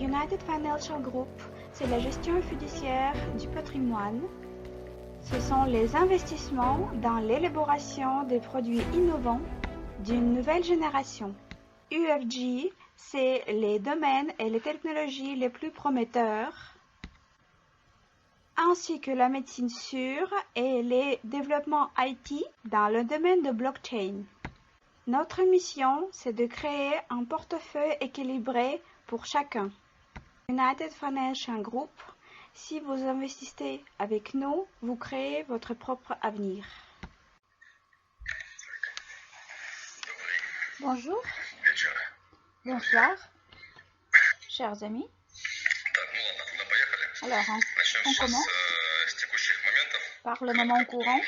United Financial Group, c'est la gestion fiduciaire du patrimoine. Ce sont les investissements dans l'élaboration des produits innovants d'une nouvelle génération. UFG, c'est les domaines et les technologies les plus prometteurs, ainsi que la médecine sûre et les développements IT dans le domaine de blockchain. Notre mission, c'est de créer un portefeuille équilibré pour chacun. United Financial Group, si vous investissez avec nous, vous créez votre propre avenir. Bonjour. Bonsoir, chers amis. Alors, on commence par le moment courant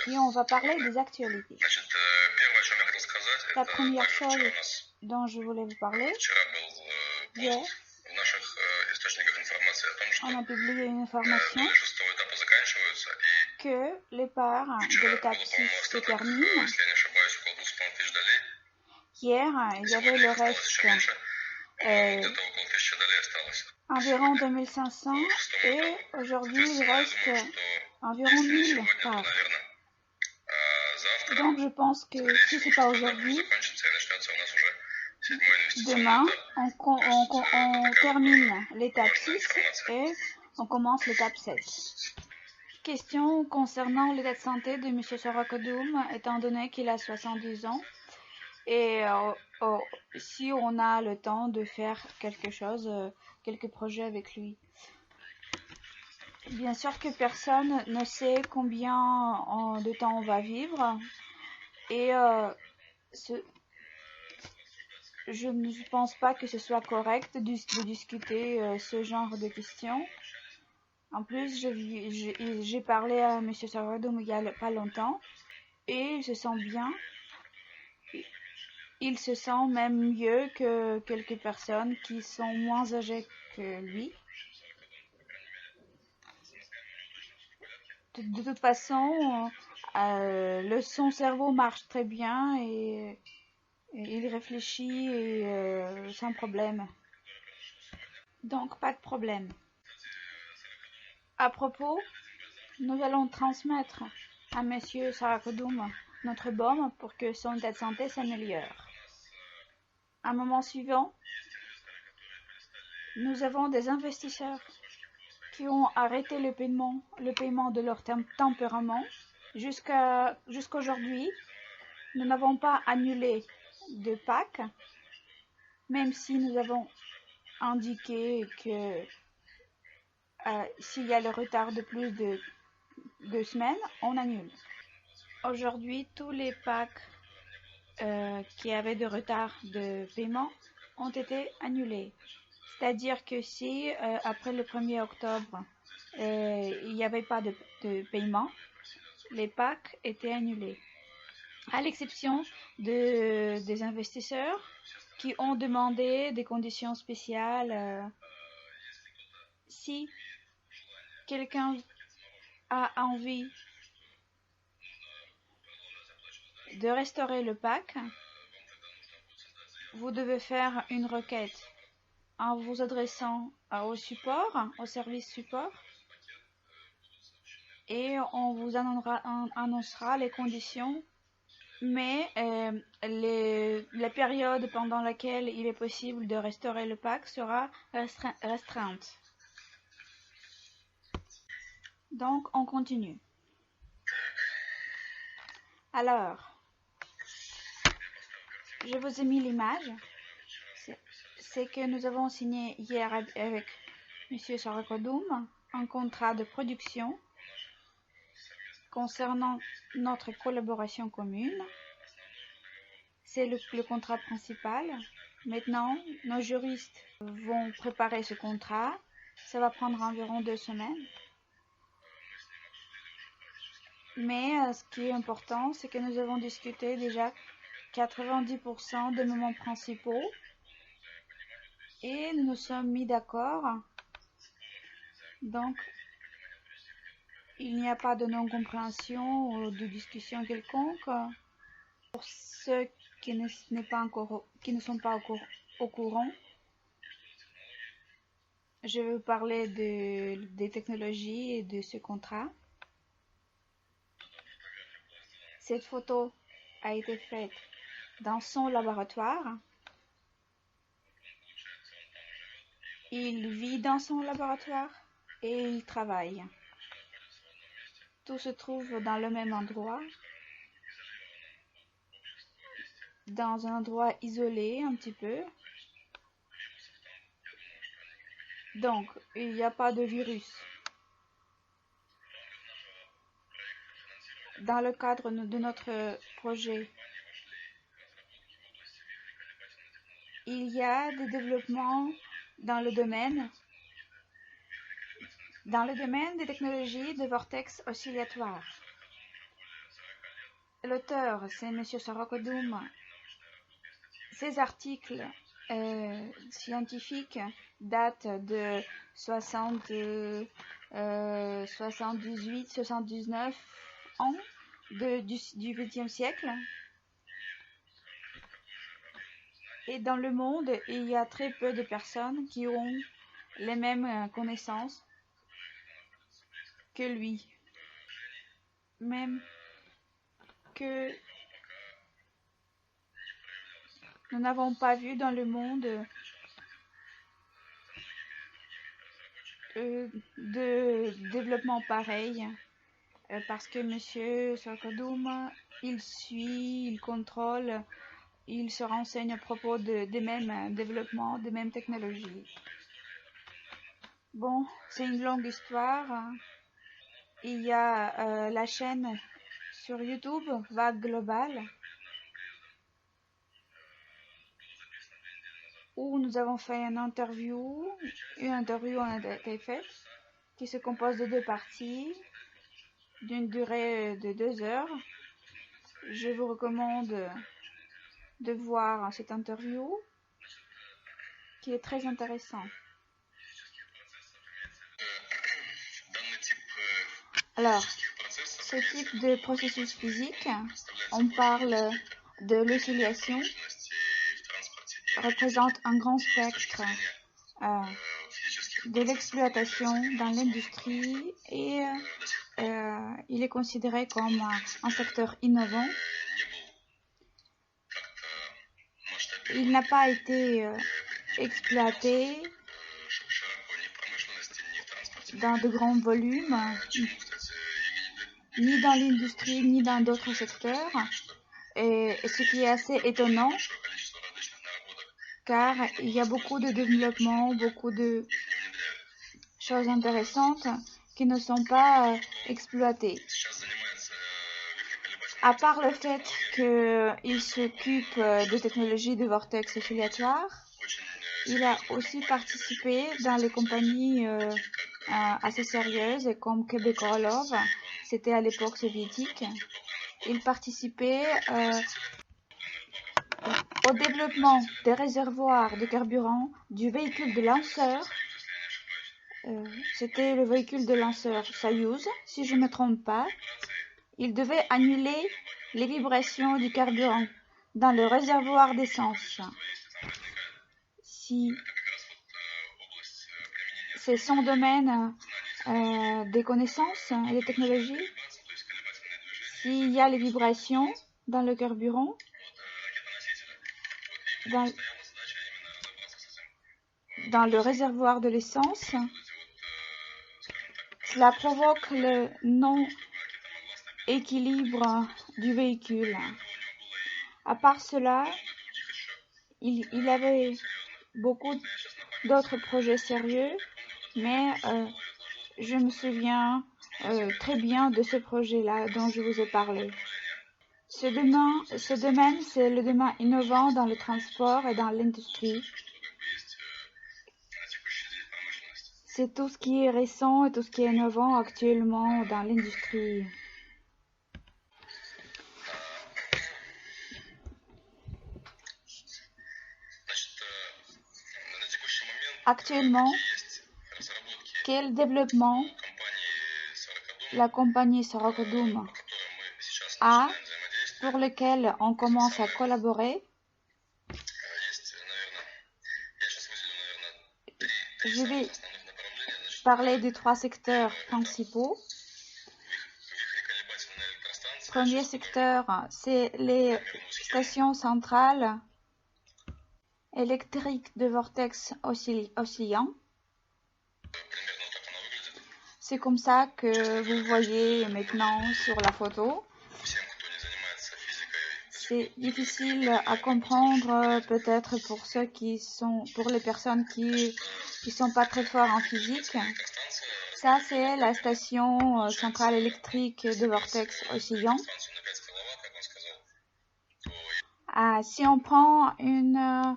et on va parler des actualités. La première chose dont je voulais vous parler, hier, on a publié une information que les parts de l'étape 6 se terminent. Hier, il y avait le reste environ 2500 et aujourd'hui il reste environ 1000 parts. Donc je pense que si ce n'est pas aujourd'hui, demain on termine l'étape 6 et on commence l'étape 7. Question concernant l'état de santé de M. Sarakodoum, étant donné qu'il a 72 ans. Et si on a le temps de faire quelque chose, quelques projets avec lui. Bien sûr que personne ne sait combien de temps on va vivre. Et je ne pense pas que ce soit correct de discuter ce genre de questions. En plus, j'ai parlé à M. Sarakodoum il n'y a pas longtemps. Et il se sent bien. Il se sent même mieux que quelques personnes qui sont moins âgées que lui. De toute façon, son cerveau marche très bien et il réfléchit sans problème. Donc, pas de problème. À propos, nous allons transmettre à M. Sarakodoum notre baume pour que son état de santé s'améliore. À un moment suivant, nous avons des investisseurs qui ont arrêté le paiement de leur tempérament. Jusqu'aujourd'hui, nous n'avons pas annulé de PAC, même si nous avons indiqué que s'il y a le retard de plus de 2 semaines, on annule. Aujourd'hui, tous les PAC qui avaient de retard de paiement ont été annulés. C'est-à-dire que si après le 1er octobre, il n'y avait pas de paiement, les PAC étaient annulés. À l'exception des investisseurs qui ont demandé des conditions spéciales. Si quelqu'un a envie de restaurer le PAC, vous devez faire une requête en vous adressant au support, au service support, et on vous annoncera les conditions, mais la période pendant laquelle il est possible de restaurer le PAC sera restreinte. Donc, on continue. Alors, je vous ai mis l'image. C'est que nous avons signé hier avec M. Sarakodoum un contrat de production concernant notre collaboration commune. C'est le contrat principal. Maintenant, nos juristes vont préparer ce contrat. Ça va prendre environ 2 semaines. Mais ce qui est important, c'est que nous avons discuté déjà 90% des moments principaux et nous nous sommes mis d'accord. Donc, il n'y a pas de non-compréhension ou de discussion quelconque. Pour ceux qui ne sont pas au courant. Je vais vous parler des technologies et de ce contrat. Cette photo a été faite dans son laboratoire. Il vit dans son laboratoire et il travaille. Tout se trouve dans le même endroit, dans un endroit isolé un petit peu. Donc, il n'y a pas de virus. Dans le cadre de notre projet, il y a des développements dans le domaine des technologies de vortex oscillatoire. L'auteur, c'est M. Sorokodum. Ces articles scientifiques datent de 78-79 ans du XXe siècle. Et dans le monde, il y a très peu de personnes qui ont les mêmes connaissances que lui. Même que nous n'avons pas vu dans le monde de développement pareil, parce que M. Sorokodum, il suit, il contrôle, il se renseigne à propos des mêmes développements, des mêmes technologies. Bon, c'est une longue histoire. Il y a la chaîne sur YouTube, Vague Globale, où nous avons fait une interview a été faite, qui se compose de 2 parties, d'une durée de 2 heures. Je vous recommande de voir cette interview, qui est très intéressante. Alors, ce type de processus physique, on parle de l'oscillation, représente un grand spectre de l'exploitation dans l'industrie et il est considéré comme un secteur innovant. Il n'a pas été exploité dans de grands volumes, ni dans l'industrie, ni dans d'autres secteurs. Et ce qui est assez étonnant, car il y a beaucoup de développement, beaucoup de choses intéressantes qui ne sont pas exploitées. À part le fait qu'il s'occupe de technologies de vortex oscillatoire, il a aussi participé dans les compagnies assez sérieuses comme Quebec-Orlov, c'était à l'époque soviétique. Il participait au développement des réservoirs de carburant du véhicule de lanceur. C'était le véhicule de lanceur Soyouz, si je ne me trompe pas. Il devait annuler les vibrations du carburant dans le réservoir d'essence. Si c'est son domaine des connaissances et des technologies, s'il y a les vibrations dans le carburant, dans le réservoir de l'essence, cela provoque le non-équilibre du véhicule. À part cela, il avait beaucoup d'autres projets sérieux, mais je me souviens très bien de ce projet-là dont je vous ai parlé. Ce domaine, c'est le domaine innovant dans le transport et dans l'industrie. C'est tout ce qui est récent et tout ce qui est innovant actuellement dans l'industrie. Actuellement, quel développement la compagnie Sorokodum a, pour lequel on commence à collaborer? je vais parler des 3 secteurs principaux. Premier secteur, c'est les stations centrales électriques de vortex oscillant. C'est comme ça que vous voyez maintenant sur la photo. C'est difficile à comprendre peut-être pour les personnes qui sont pas très fortes en physique. Ça, c'est la station centrale électrique de vortex oscillant. Si on prend une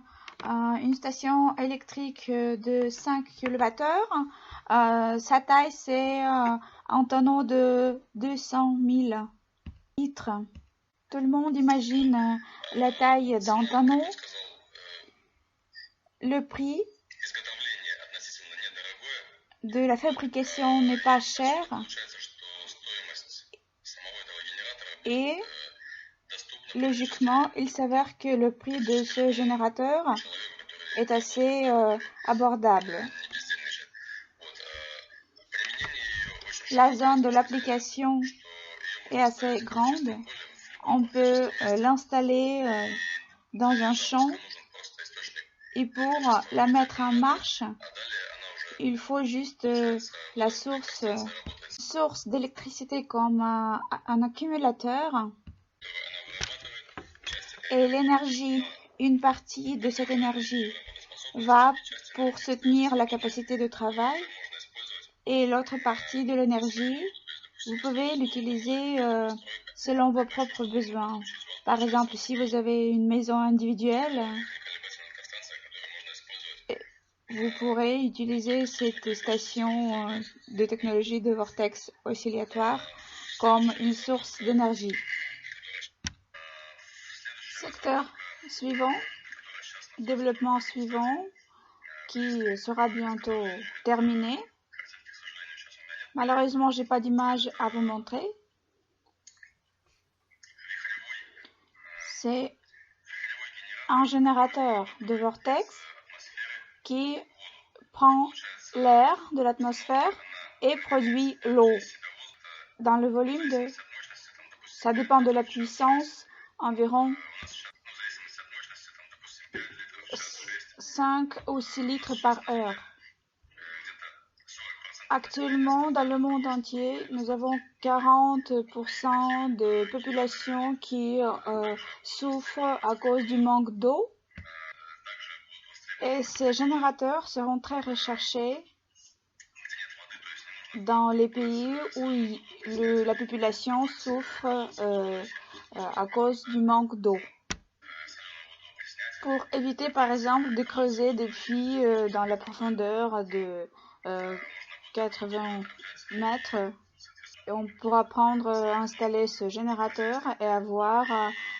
station électrique de 5 kWh, sa taille c'est un tonneau de 200 000 litres. Tout le monde imagine la taille d'un tonneau. Le prix de la fabrication n'est pas cher et logiquement, il s'avère que le prix de ce générateur est assez abordable. La zone de l'application est assez grande. On peut l'installer dans un champ et pour la mettre en marche, il faut juste la source d'électricité comme un accumulateur. Et l'énergie, une partie de cette énergie va pour soutenir la capacité de travail et l'autre partie de l'énergie, vous pouvez l'utiliser selon vos propres besoins. Par exemple, si vous avez une maison individuelle, vous pourrez utiliser cette station de technologie de vortex oscillatoire comme une source d'énergie. Secteur suivant, développement suivant, qui sera bientôt terminé. Malheureusement, j'ai pas d'image à vous montrer. C'est un générateur de vortex qui prend l'air de l'atmosphère et produit l'eau dans le volume de... Ça dépend de la puissance, environ 5 ou 6 litres par heure. Actuellement, dans le monde entier, nous avons 40% de population qui souffre à cause du manque d'eau. Et ces générateurs seront très recherchés dans les pays où la population souffre à cause du manque d'eau. Pour éviter par exemple de creuser des puits dans la profondeur de 80 mètres, on pourra installer ce générateur et avoir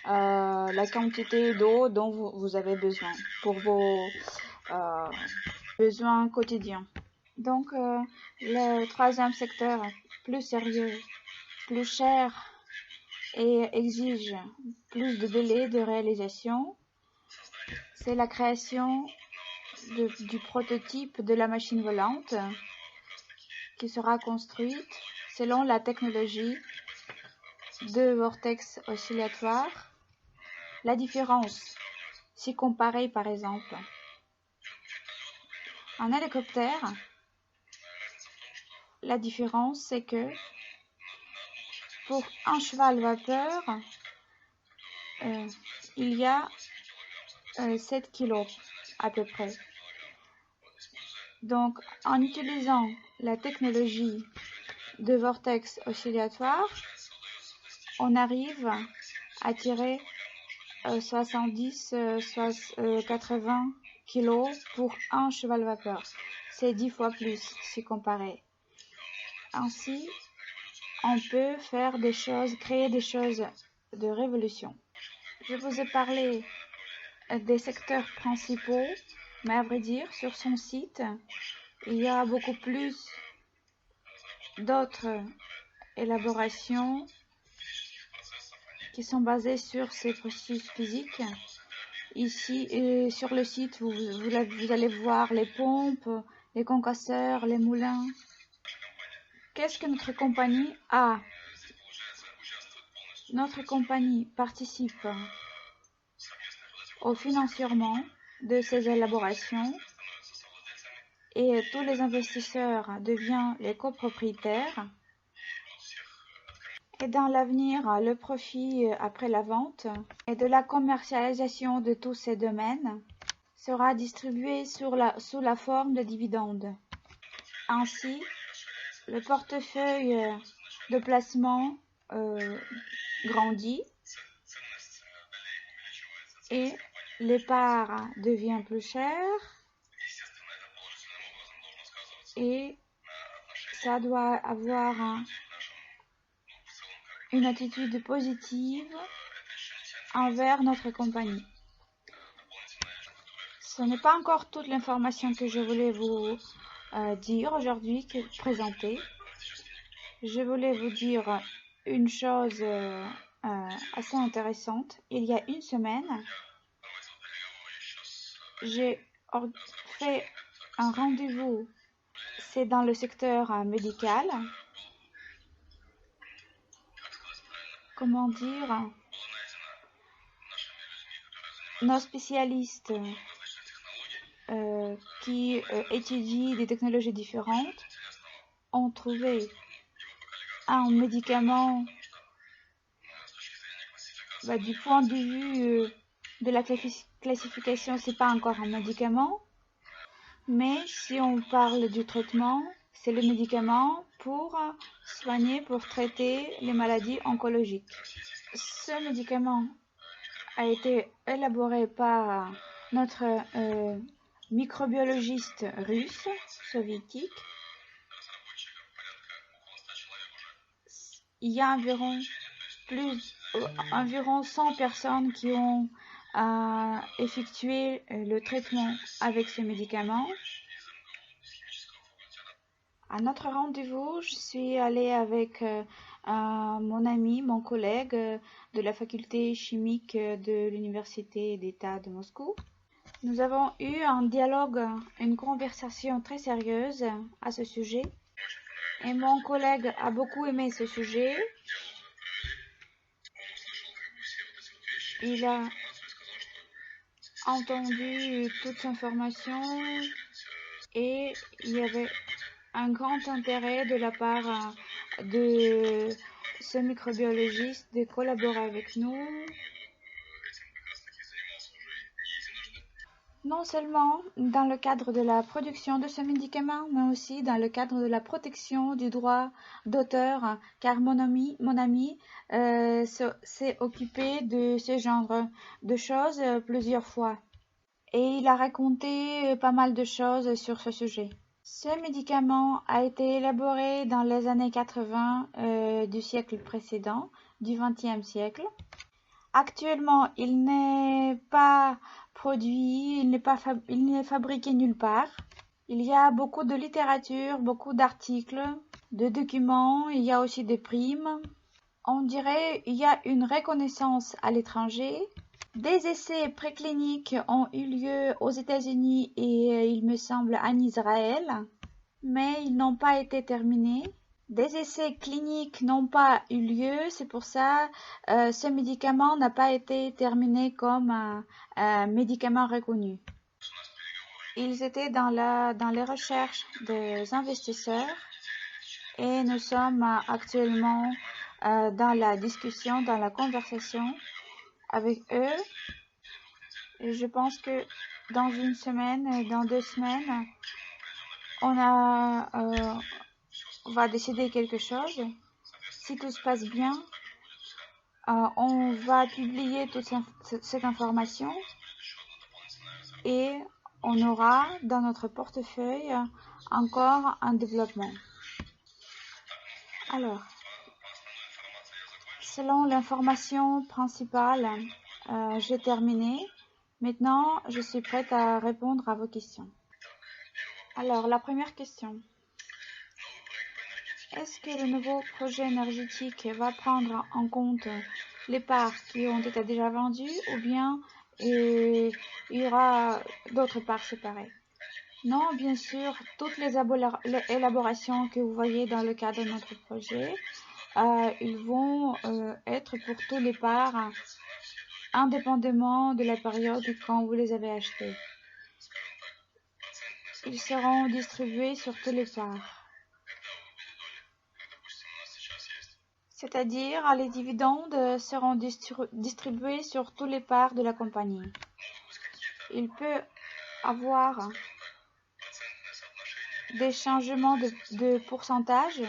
la quantité d'eau dont vous avez besoin pour vos besoins quotidiens. Donc le troisième secteur, plus sérieux, plus cher et exige plus de délais de réalisation, c'est la création du prototype de la machine volante qui sera construite selon la technologie de vortex oscillatoire. La différence, si comparé par exemple un hélicoptère, la différence c'est que pour un cheval vapeur, il y a 7 kg à peu près. Donc, en utilisant la technologie de vortex oscillatoire, on arrive à tirer 70-80 kg pour un cheval vapeur. C'est 10 fois plus si comparé. Ainsi, on peut faire créer des choses de révolution. Je vous ai parlé des secteurs principaux, mais à vrai dire, sur son site, il y a beaucoup plus d'autres élaborations qui sont basées sur ces processus physiques. Ici, sur le site, vous allez voir les pompes, les concasseurs, les moulins. Qu'est-ce que notre compagnie a? Notre compagnie participe au financement de ces élaborations et tous les investisseurs deviennent les copropriétaires. Et dans l'avenir, le profit après la vente et de la commercialisation de tous ces domaines sera distribué sous la forme de dividendes. Ainsi, le portefeuille de placement grandit et les parts deviennent plus chères et ça doit avoir une attitude positive envers notre compagnie. Ce n'est pas encore toute l'information que je voulais vous dire aujourd'hui, présenter. Je voulais vous dire une chose assez intéressante. Il y a une semaine, j'ai fait un rendez-vous. C'est dans le secteur médical. Comment dire? Nos spécialistes qui étudient des technologies différentes ont trouvé un médicament du point de vue de la classification, c'est pas encore un médicament, mais si on parle du traitement, c'est le médicament pour soigner, pour traiter les maladies oncologiques. Ce médicament a été élaboré par notre microbiologiste russe, soviétique. Il y a environ 100 personnes qui ont effectué le traitement avec ce médicament. À notre rendez-vous, je suis allée avec mon ami, mon collègue de la faculté chimique de l'Université d'État de Moscou. Nous avons eu un dialogue, une conversation très sérieuse à ce sujet. Et mon collègue a beaucoup aimé ce sujet. Il a entendu toutes ces informations et il y avait un grand intérêt de la part de ce microbiologiste de collaborer avec nous. Non seulement dans le cadre de la production de ce médicament, mais aussi dans le cadre de la protection du droit d'auteur, car mon ami s'est occupé de ce genre de choses plusieurs fois. Et il a raconté pas mal de choses sur ce sujet. Ce médicament a été élaboré dans les années 80 du siècle précédent, du XXe siècle. Actuellement, il n'est pas produit, il n'est fabriqué nulle part. Il y a beaucoup de littérature, beaucoup d'articles, de documents, il y a aussi des primes. On dirait qu'il y a une reconnaissance à l'étranger. Des essais précliniques ont eu lieu aux États-Unis et il me semble en Israël, mais ils n'ont pas été terminés. Des essais cliniques n'ont pas eu lieu, c'est pour ça ce médicament n'a pas été terminé comme un médicament reconnu. Ils étaient dans les recherches des investisseurs et nous sommes actuellement dans la discussion, dans la conversation avec eux. Et je pense que dans une semaine, dans 2 semaines, on va décider quelque chose. Si tout se passe bien, on va publier toute cette information et on aura dans notre portefeuille encore un développement. Alors, selon l'information principale, j'ai terminé. Maintenant, je suis prête à répondre à vos questions. Alors, la première question. Est-ce que le nouveau projet énergétique va prendre en compte les parts qui ont été déjà vendues ou bien il y aura d'autres parts séparées? Non, bien sûr, toutes les élaborations que vous voyez dans le cadre de notre projet, ils vont être pour tous les parts, indépendamment de la période quand vous les avez achetés. Ils seront distribués sur tous les parts. C'est-à-dire, les dividendes seront distribués sur tous les parts de la compagnie. Il peut avoir des changements de pourcentage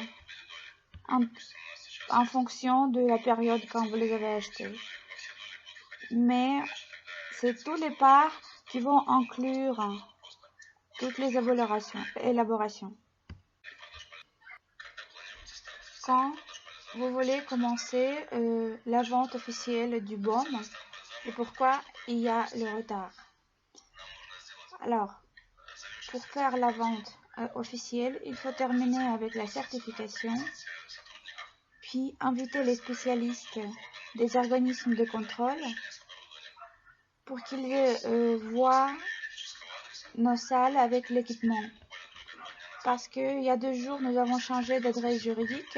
en fonction de la période quand vous les avez achetés. Mais c'est tous les parts qui vont inclure toutes les élaborations. Quand vous voulez commencer la vente officielle du BOM et pourquoi il y a le retard. Alors, pour faire la vente officielle, il faut terminer avec la certification, puis inviter les spécialistes des organismes de contrôle pour qu'ils voient nos salles avec l'équipement. Parce qu'il y a 2 jours, nous avons changé d'adresse juridique.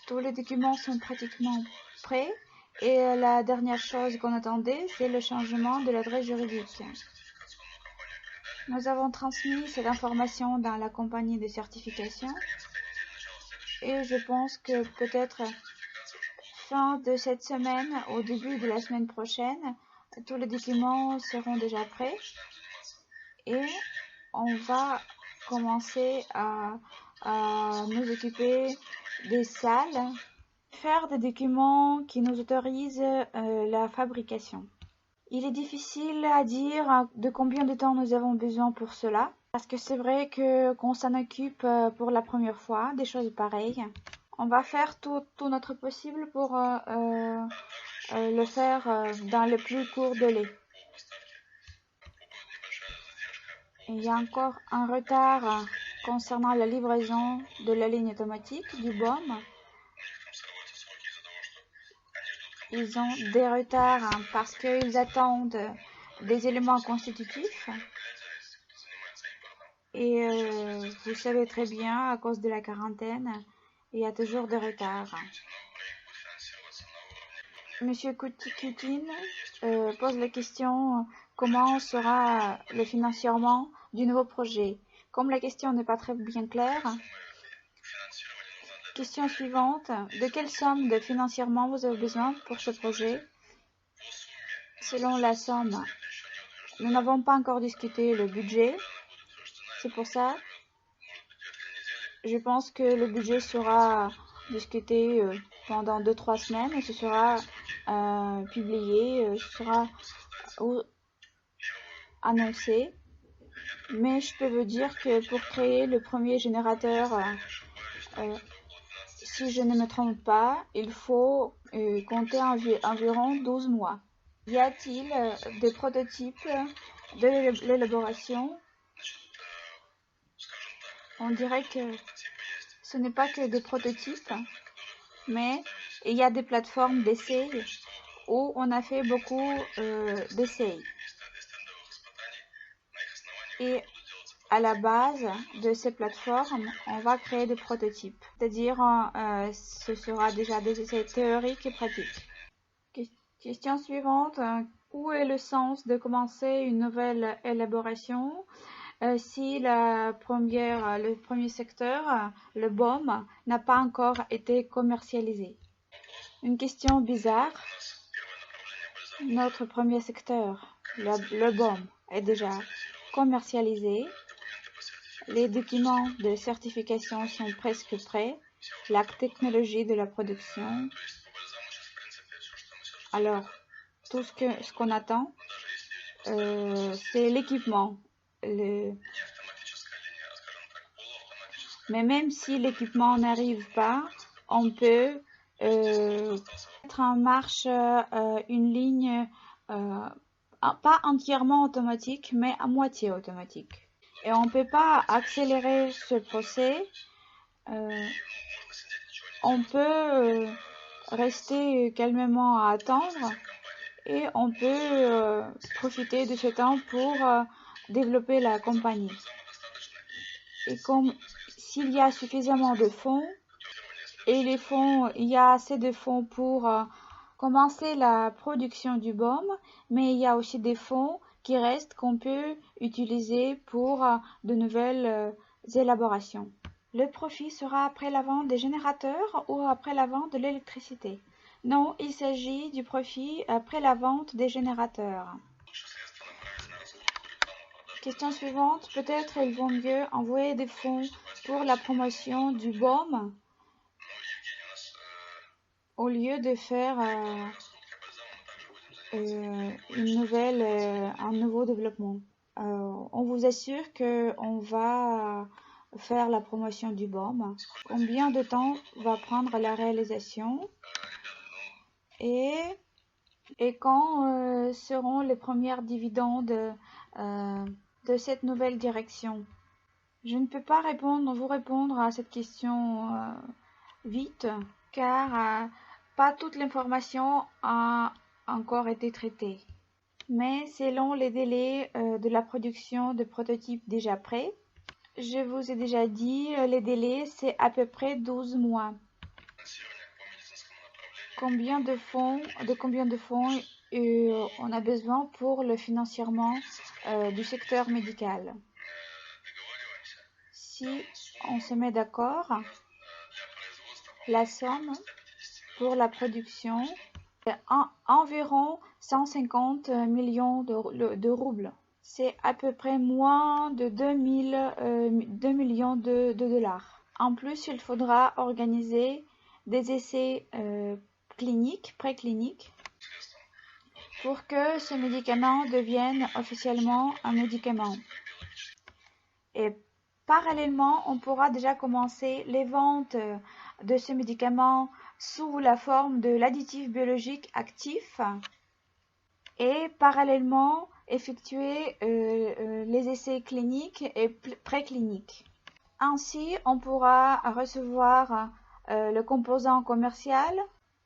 Tous les documents sont pratiquement prêts et la dernière chose qu'on attendait, c'est le changement de l'adresse juridique. Nous avons transmis cette information dans la compagnie de certification et je pense que peut-être fin de cette semaine, au début de la semaine prochaine, tous les documents seront déjà prêts et on va commencer à nous occuper des salles, faire des documents qui nous autorisent la fabrication. Il est difficile à dire de combien de temps nous avons besoin pour cela, parce que c'est vrai qu'on s'en occupe pour la première fois, des choses pareilles. On va faire tout notre possible pour le faire dans le plus court délai. Il y a encore un retard concernant la livraison de la ligne automatique du BOM. Ils ont des retards parce qu'ils attendent des éléments constitutifs. Et vous savez très bien, à cause de la quarantaine, il y a toujours des retards. Monsieur Kutin pose la question comment sera le financement du nouveau projet. Comme la question n'est pas très bien claire, question suivante, de quelle somme de financièrement vous avez besoin pour ce projet? Selon la somme, nous n'avons pas encore discuté le budget, c'est pour ça je pense que le budget sera discuté pendant 2-3 semaines et ce sera publié, ce sera annoncé. Mais je peux vous dire que pour créer le premier générateur, si je ne me trompe pas, il faut compter environ 12 mois. Y a-t-il des prototypes de l'élaboration? On dirait que ce n'est pas que des prototypes, mais il y a des plateformes d'essai où on a fait beaucoup d'essais. Et à la base de ces plateformes, on va créer des prototypes. C'est-à-dire, ce sera déjà des essais théoriques et pratiques. Question suivante. Où est le sens de commencer une nouvelle élaboration si le premier secteur, le BOM, n'a pas encore été commercialisé? Une question bizarre. Notre premier secteur, le BOM, est déjà commercialisé. Les documents de certification sont presque prêts. La technologie de la production. Alors, tout ce qu'on attend, c'est l'équipement. Mais même si l'équipement n'arrive pas, on peut mettre en marche une ligne pas entièrement automatique, mais à moitié automatique. Et on ne peut pas accélérer ce procès. On peut rester calmement à attendre et on peut profiter de ce temps pour développer la compagnie. Et comme s'il y a suffisamment de fonds, et il y a assez de fonds pour commencer la production du baume, mais il y a aussi des fonds qui restent qu'on peut utiliser pour de nouvelles élaborations. Le profit sera après la vente des générateurs ou après la vente de l'électricité? Non, il s'agit du profit après la vente des générateurs. Question suivante. Peut-être il vaut mieux envoyer des fonds pour la promotion du baume au lieu de faire un nouveau développement. On vous assure qu'on va faire la promotion du baume. Combien de temps va prendre la réalisation? Et quand seront les premières dividendes de cette nouvelle direction? Je ne peux pas vous répondre à cette question vite, car pas toute l'information a encore été traitée. Mais selon les délais de la production de prototypes déjà prêts, je vous ai déjà dit, les délais, c'est à peu près 12 mois. Combien de fonds on a besoin pour le financement du secteur médical? Si on se met d'accord, la somme pour la production est environ 150 millions de roubles. C'est à peu près moins de 2 millions de dollars. En plus, il faudra organiser des essais précliniques, pour que ce médicament devienne officiellement un médicament. Et parallèlement, on pourra déjà commencer les ventes de ce médicament sous la forme de l'additif biologique actif et parallèlement effectuer les essais cliniques et précliniques. Ainsi, on pourra recevoir le composant commercial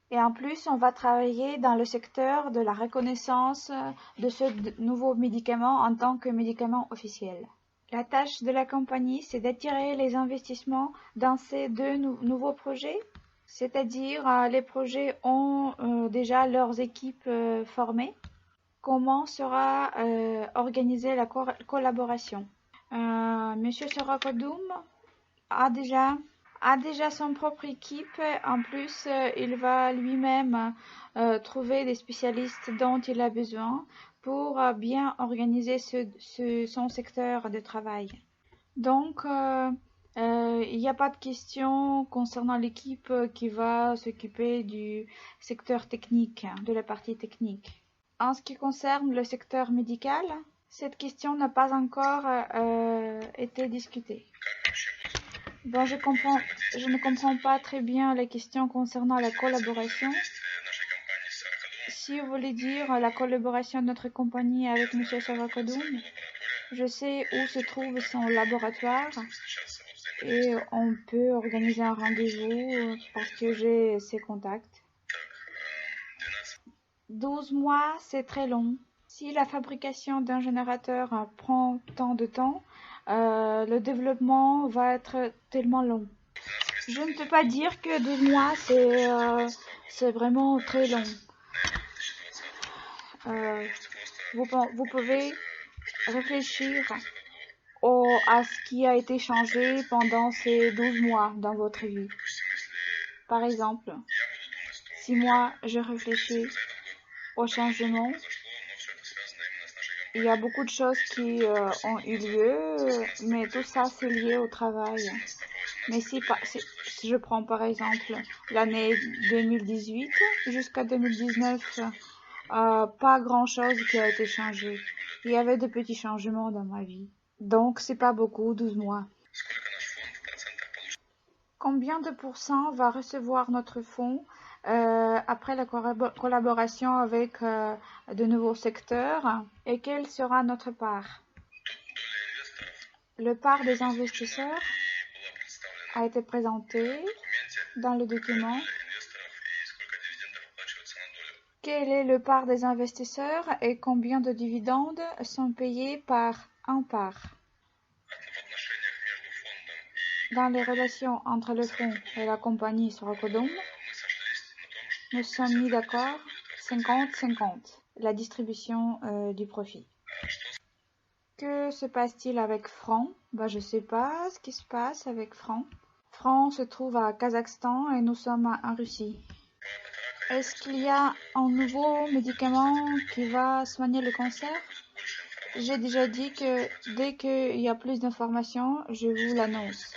et en plus, on va travailler dans le secteur de la reconnaissance de ce nouveau médicament en tant que médicament officiel. La tâche de la compagnie, c'est d'attirer les investissements dans ces deux nouveaux projets, c'est-à-dire les projets ont déjà leurs équipes formées. Comment sera organisée la collaboration? Monsieur Sorokodoum a déjà son propre équipe. En plus, il va lui-même trouver des spécialistes dont il a besoin pour bien organiser son secteur de travail. Donc, il n'y a pas de question concernant l'équipe qui va s'occuper du secteur technique, de la partie technique. En ce qui concerne le secteur médical, cette question n'a pas encore été discutée. Bon, je ne comprends pas très bien la question concernant la collaboration. Si vous voulez dire la collaboration de notre compagnie avec M. Sorokodoum, je sais où se trouve son laboratoire et on peut organiser un rendez-vous parce que j'ai ses contacts. 12 mois, c'est très long. Si la fabrication d'un générateur prend tant de temps, le développement va être tellement long. Je ne peux pas dire que 12 mois, c'est vraiment très long. Vous pouvez réfléchir à ce qui a été changé pendant ces 12 mois dans votre vie. Par exemple, si moi, je réfléchis au changement, il y a beaucoup de choses qui ont eu lieu, mais tout ça, c'est lié au travail. Mais si je prends par exemple l'année 2018 jusqu'à 2019, pas grand-chose qui a été changé. Il y avait de petits changements dans ma vie. Donc, c'est pas beaucoup, 12 mois. Combien de pourcents va recevoir notre fonds après la collaboration avec de nouveaux secteurs et quelle sera notre part? Le part des investisseurs a été présenté dans le document. Quelle est le part des investisseurs et combien de dividendes sont payés par un part? Dans les relations entre le fonds et la compagnie Sorokodum, nous sommes mis d'accord 50-50, la distribution du profit. Que se passe-t-il avec Franc? Je ne sais pas ce qui se passe avec Franc. Franc se trouve à Kazakhstan et nous sommes en Russie. Est-ce qu'il y a un nouveau médicament qui va soigner le cancer? J'ai déjà dit que dès qu'il y a plus d'informations, je vous l'annonce.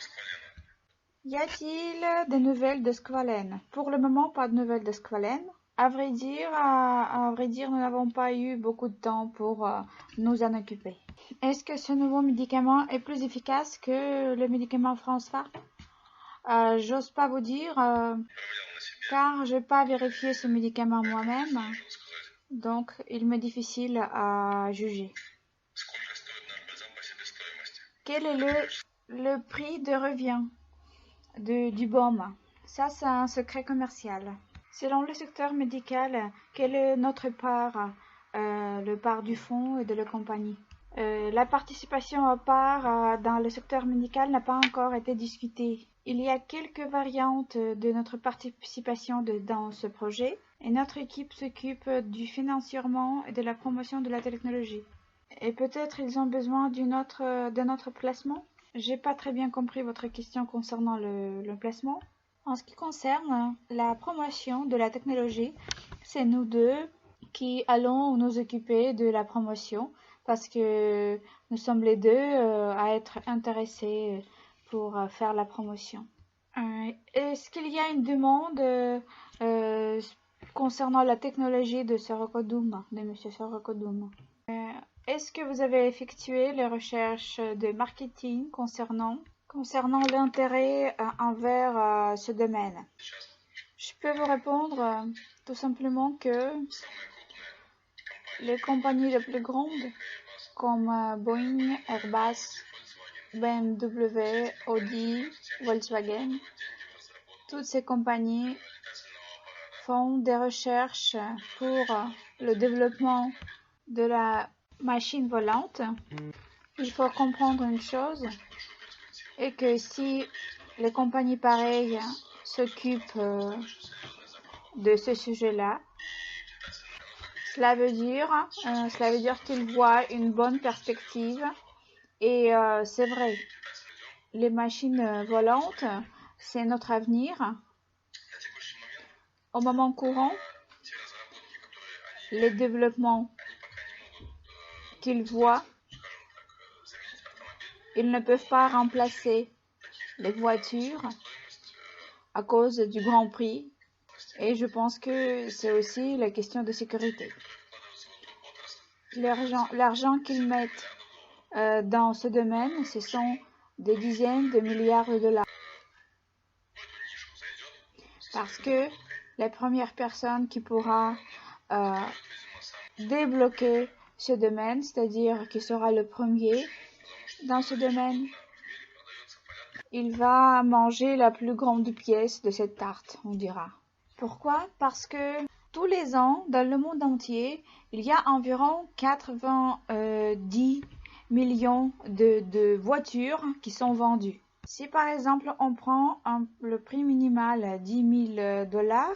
Y a-t-il des nouvelles de Squalene? Pour le moment, pas de nouvelles de Squalene. À vrai dire, nous n'avons pas eu beaucoup de temps pour nous en occuper. Est-ce que ce nouveau médicament est plus efficace que le médicament François? J'ose pas vous dire, car je n'ai pas vérifié ce médicament moi-même, donc il m'est difficile à juger. Quel est le prix de revient du baume? Ça, c'est un secret commercial. Selon le secteur médical, quelle est notre part, le part du fonds et de la compagnie? La participation à part dans le secteur médical n'a pas encore été discutée. Il y a quelques variantes de notre participation dans ce projet et notre équipe s'occupe du financement et de la promotion de la technologie. Et peut-être ils ont besoin d'un autre placement? J'ai pas très bien compris votre question concernant le placement. En ce qui concerne la promotion de la technologie, c'est nous deux qui allons nous occuper de la promotion parce que nous sommes les deux à être intéressés pour faire la promotion. Est-ce qu'il y a une demande concernant la technologie de Sorokodum, de M. Sorokodum? Est-ce que vous avez effectué les recherches de marketing concernant l'intérêt envers ce domaine? Je peux vous répondre tout simplement que les compagnies les plus grandes comme Boeing, Airbus, BMW, Audi, Volkswagen, toutes ces compagnies font des recherches pour le développement de la machine volante. Il faut comprendre une chose, et que si les compagnies pareilles s'occupent de ce sujet-là, cela veut dire qu'ils voient une bonne perspective. Et c'est vrai, les machines volantes, c'est notre avenir. Au moment courant, les développements qu'ils voient, ils ne peuvent pas remplacer les voitures à cause du Grand Prix. Et je pense que c'est aussi la question de sécurité. L'argent qu'ils mettent dans ce domaine, ce sont des dizaines de milliards de dollars. Parce que la première personne qui pourra débloquer ce domaine, c'est-à-dire qui sera le premier dans ce domaine, il va manger la plus grande pièce de cette tarte, on dira. Pourquoi? Parce que tous les ans, dans le monde entier, il y a environ 90 millions de voitures qui sont vendues. Si par exemple on prend le prix minimal 10 000 $,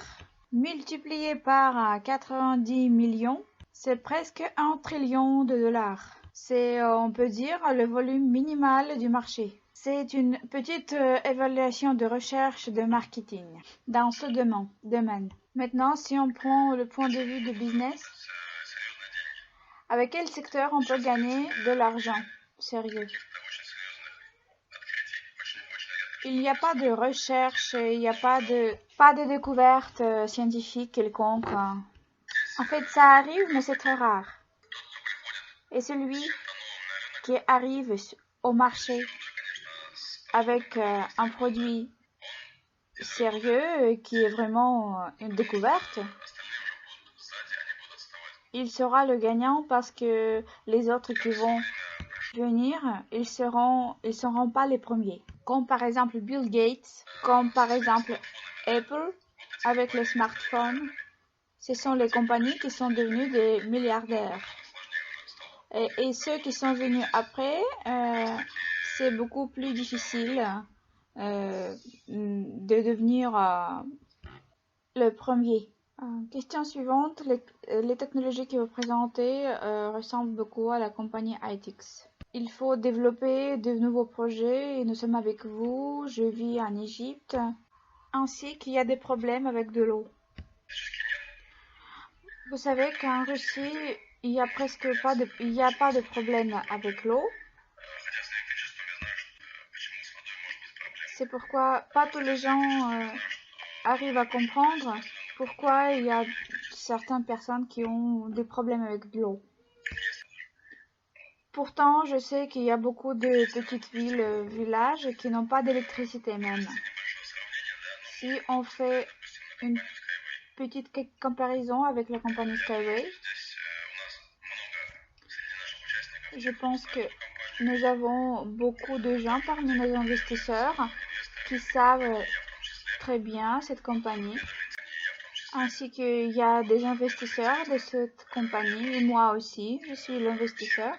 multiplié par 90 millions, c'est presque 1 trillion de dollars. C'est, on peut dire, le volume minimal du marché. C'est une petite évaluation de recherche de marketing dans ce domaine. Maintenant, si on prend le point de vue de business, avec quel secteur on peut gagner de l'argent sérieux? Il n'y a pas de recherche, il n'y a pas de découverte scientifique quelconque. En fait, ça arrive, mais c'est très rare. Et celui qui arrive au marché avec un produit sérieux qui est vraiment une découverte, il sera le gagnant parce que les autres qui vont venir, ils seront pas les premiers. Comme par exemple Bill Gates, comme par exemple Apple avec les smartphones. Ce sont les compagnies qui sont devenues des milliardaires. Et ceux qui sont venus après, c'est beaucoup plus difficile de devenir le premier. Question suivante, les technologies que vous présentez ressemblent beaucoup à la compagnie ITX. Il faut développer de nouveaux projets et nous sommes avec vous. Je vis en Égypte, ainsi qu'il y a des problèmes avec de l'eau. Vous savez qu'en Russie, il n'y a presque pas de problème avec l'eau. C'est pourquoi pas tous les gens arrivent à comprendre pourquoi il y a certaines personnes qui ont des problèmes avec de l'eau. Pourtant, je sais qu'il y a beaucoup de petites villes, villages qui n'ont pas d'électricité même. Si on fait une petite comparaison avec la compagnie Skyway, je pense que nous avons beaucoup de gens parmi nos investisseurs qui savent très bien cette compagnie, ainsi qu'il y a des investisseurs de cette compagnie, et moi aussi, je suis l'investisseur.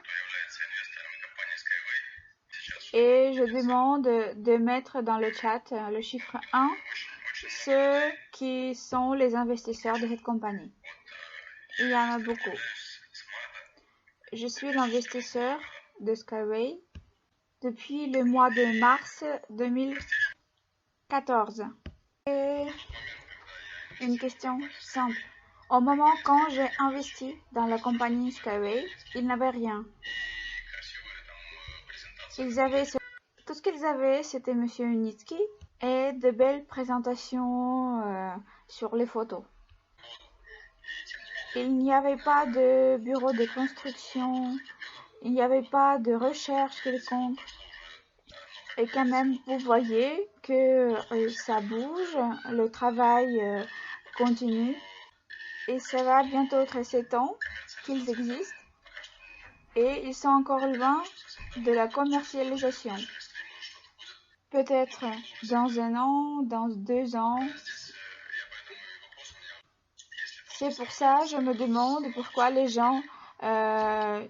Et je demande de mettre dans le chat le chiffre 1, ceux qui sont les investisseurs de cette compagnie. Il y en a beaucoup. Je suis l'investisseur de Skyway depuis le mois de mars 2014. Et une question simple. Au moment quand j'ai investi dans la compagnie Skyway, ils n'avaient rien. Tout ce qu'ils avaient, c'était Monsieur Unitsky et de belles présentations sur les photos. Il n'y avait pas de bureau de construction, il n'y avait pas de recherche quelconque. Et quand même, vous voyez que ça bouge, le travail continue. Et ça va bientôt être 7 ans qu'ils existent. Et ils sont encore loin de la commercialisation. Peut-être dans 1 an, dans 2 ans. C'est pour ça je me demande pourquoi les gens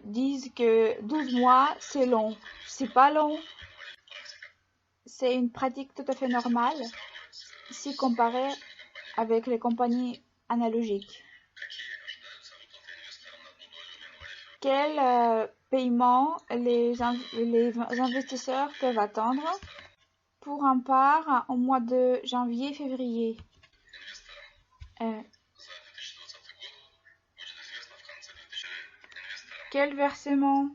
disent que 12 mois c'est long. C'est pas long. C'est une pratique tout à fait normale si comparée avec les compagnies analogiques. Quel paiement les investisseurs peuvent attendre pour un part au mois de janvier-février? Quel versement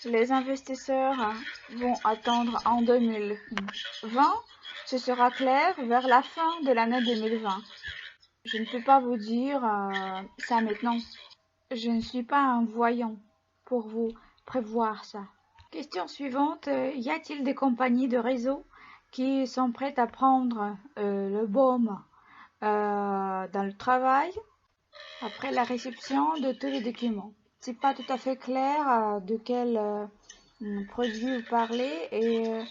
les investisseurs vont attendre en 2020? Ce sera clair vers la fin de l'année 2020. Je ne peux pas vous dire ça maintenant. Je ne suis pas un voyant pour vous prévoir ça. Question suivante. Y a-t-il des compagnies de réseau qui sont prêtes à prendre le baume dans le travail après la réception de tous les documents? C'est pas tout à fait clair de quel produit vous parlez et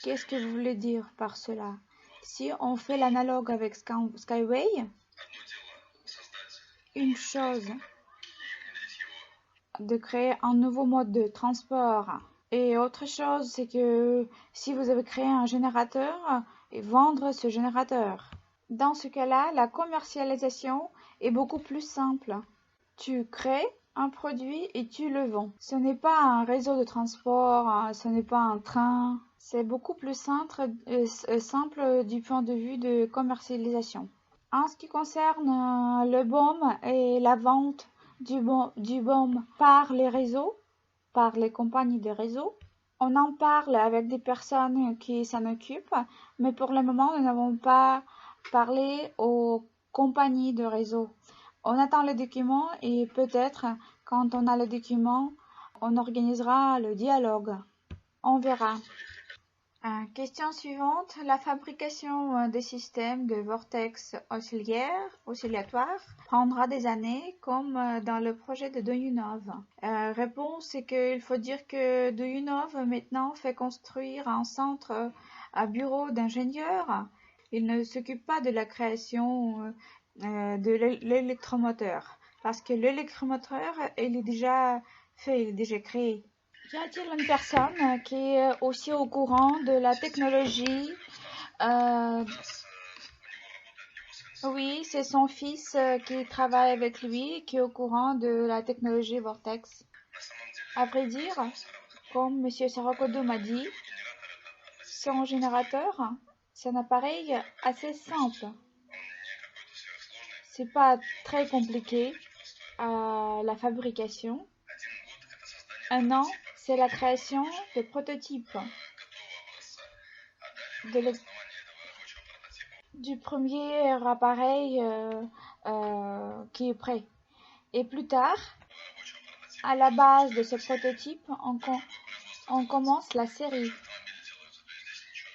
qu'est-ce que vous voulez dire par cela. Si on fait l'analogue avec Skyway, une chose de créer un nouveau mode de transport et autre chose c'est que si vous avez créé un générateur et vendre ce générateur. Dans ce cas-là, la commercialisation est beaucoup plus simple. Tu crées un produit et tu le vends. Ce n'est pas un réseau de transport, ce n'est pas un train. C'est beaucoup plus simple du point de vue de commercialisation. En ce qui concerne le baume et la vente du baume par les réseaux, par les compagnies de réseau, on en parle avec des personnes qui s'en occupent, mais pour le moment, nous n'avons pas parlé aux compagnies de réseau. On attend le document et peut-être quand on a le document, on organisera le dialogue. On verra. Question suivante. La fabrication des systèmes de vortex oscillatoires prendra des années comme dans le projet de Doyunov. Réponse, c'est qu'il faut dire que Doyunov maintenant fait construire un centre à bureau d'ingénieurs. Il ne s'occupe pas de la création de l'électromoteur. Parce que l'électromoteur, il est déjà fait, il est déjà créé. Y a-t-il une personne qui est aussi au courant de la technologie? Oui, c'est son fils qui travaille avec lui, qui est au courant de la technologie Vortex. À vrai dire, comme M. Sarakodo m'a dit, son générateur, c'est un appareil assez simple. C'est pas très compliqué la fabrication. Un an, c'est la création de prototypes du premier appareil qui est prêt. Et plus tard, à la base de ce prototype, on commence la série.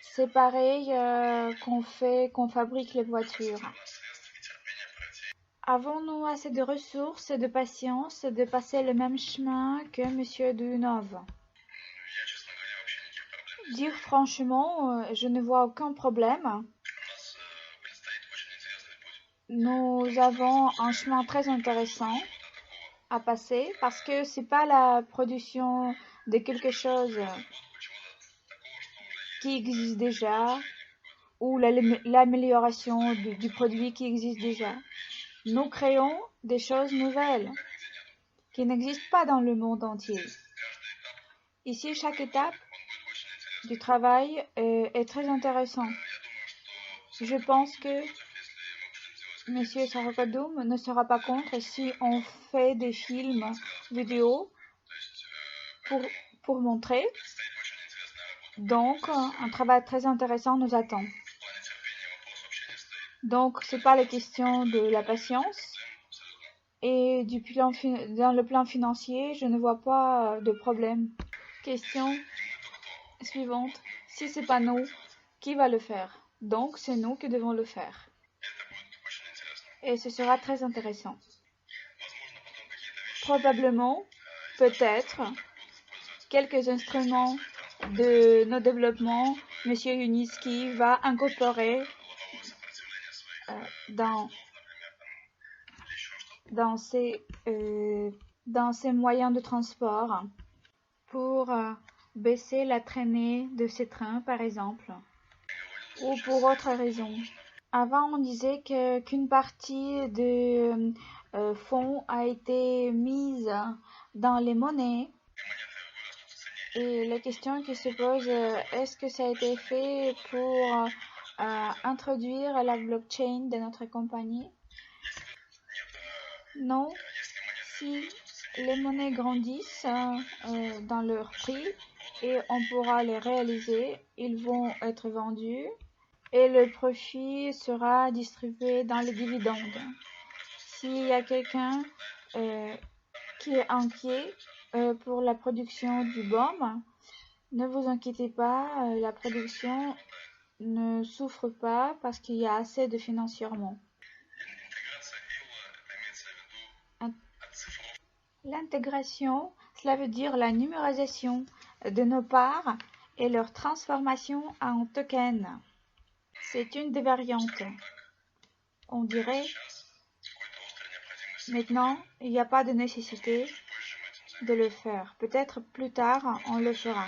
C'est pareil qu'on fabrique les voitures. Avons-nous assez de ressources et de patience de passer le même chemin que M. Dunov? Dire franchement, je ne vois aucun problème. Nous avons un chemin très intéressant à passer parce que c'est pas la production de quelque chose qui existe déjà ou l'amélioration du produit qui existe déjà. Nous créons des choses nouvelles qui n'existent pas dans le monde entier. Ici, chaque étape du travail est très intéressant. Je pense que M. Sarakadoum ne sera pas contre si on fait des films vidéo pour montrer. Donc, un travail très intéressant nous attend. Donc, c'est pas la question de la patience. Et dans le plan financier, je ne vois pas de problème. Question suivante. Si c'est pas nous, qui va le faire? Donc, c'est nous qui devons le faire. Et ce sera très intéressant. Probablement, peut-être, quelques instruments de nos développements, M. Yuniski va incorporer dans ses moyens de transport pour baisser la traînée de ces trains, par exemple, ou pour autre raison. Avant, on disait qu'une partie de fonds a été mise dans les monnaies. Et la question qui se pose, est-ce que ça a été fait pour introduire la blockchain de notre compagnie? Non. Si les monnaies grandissent dans leur prix et on pourra les réaliser, ils vont être vendus et le profit sera distribué dans les dividendes. S'il y a quelqu'un qui est inquiet pour la production du BOM, ne vous inquiétez pas, la production ne souffre pas parce qu'il y a assez de financièrement. L'intégration, cela veut dire la numérisation de nos parts et leur transformation en tokens. C'est une des variantes. On dirait maintenant, il n'y a pas de nécessité de le faire. Peut-être plus tard, on le fera.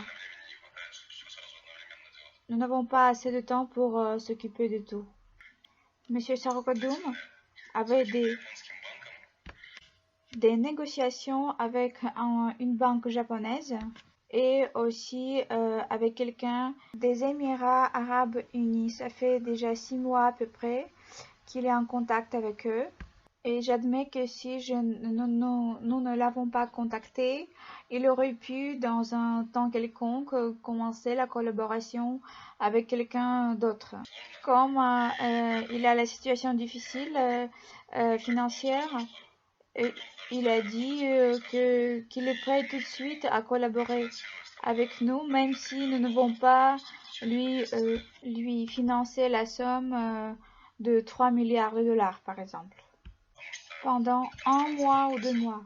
Nous n'avons pas assez de temps pour s'occuper de tout. Monsieur Sarakodoum avait des négociations avec une banque japonaise et aussi avec quelqu'un des Émirats Arabes Unis. Ça fait déjà 6 mois à peu près qu'il est en contact avec eux. Et j'admets que si nous ne l'avons pas contacté, il aurait pu, dans un temps quelconque, commencer la collaboration avec quelqu'un d'autre. Comme il a la situation difficile financière, il a dit qu'il est prêt tout de suite à collaborer avec nous, même si nous ne devons pas lui financer la somme de 3 milliards de dollars, par exemple, pendant 1 mois ou 2 mois.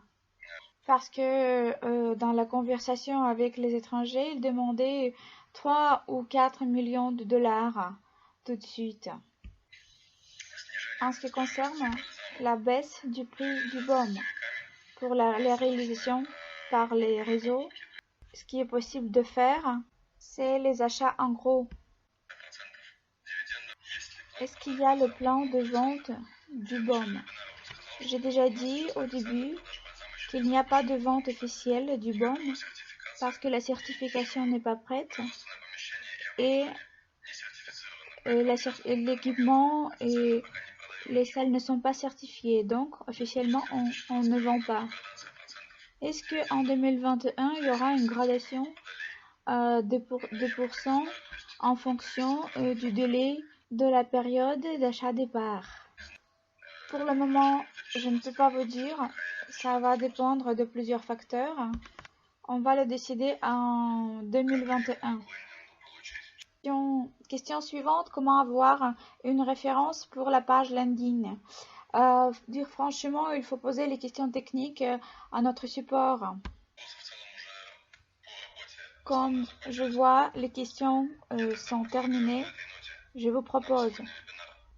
Parce que dans la conversation avec les étrangers, il demandait 3 ou 4 millions de dollars tout de suite. en ce qui concerne la baisse du prix du baume pour la réalisation par les réseaux, ce qui est possible de faire, c'est les achats en gros. Est-ce qu'il y a le plan de vente du baume? J'ai déjà dit au début qu'il n'y a pas de vente officielle du baume parce que la certification n'est pas prête et l'équipement et les salles ne sont pas certifiées, donc officiellement on ne vend pas. Est-ce qu'en 2021 il y aura une gradation de 2% en fonction du délai de la période d'achat des parts? Pour le moment, je ne peux pas vous dire, ça va dépendre de plusieurs facteurs. On va le décider en 2021. Question suivante, comment avoir une référence pour la page landing? Dire franchement, il faut poser les questions techniques à notre support. Comme je vois, les questions sont terminées. Je vous propose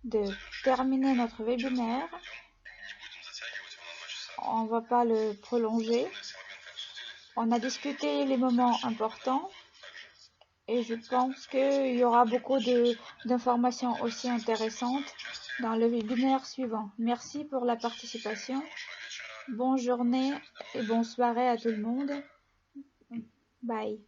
de terminer notre webinaire. On ne va pas le prolonger. On a discuté les moments importants et je pense qu'il y aura beaucoup d'informations aussi intéressantes dans le webinaire suivant. Merci pour la participation. Bonne journée et bonne soirée à tout le monde. Bye.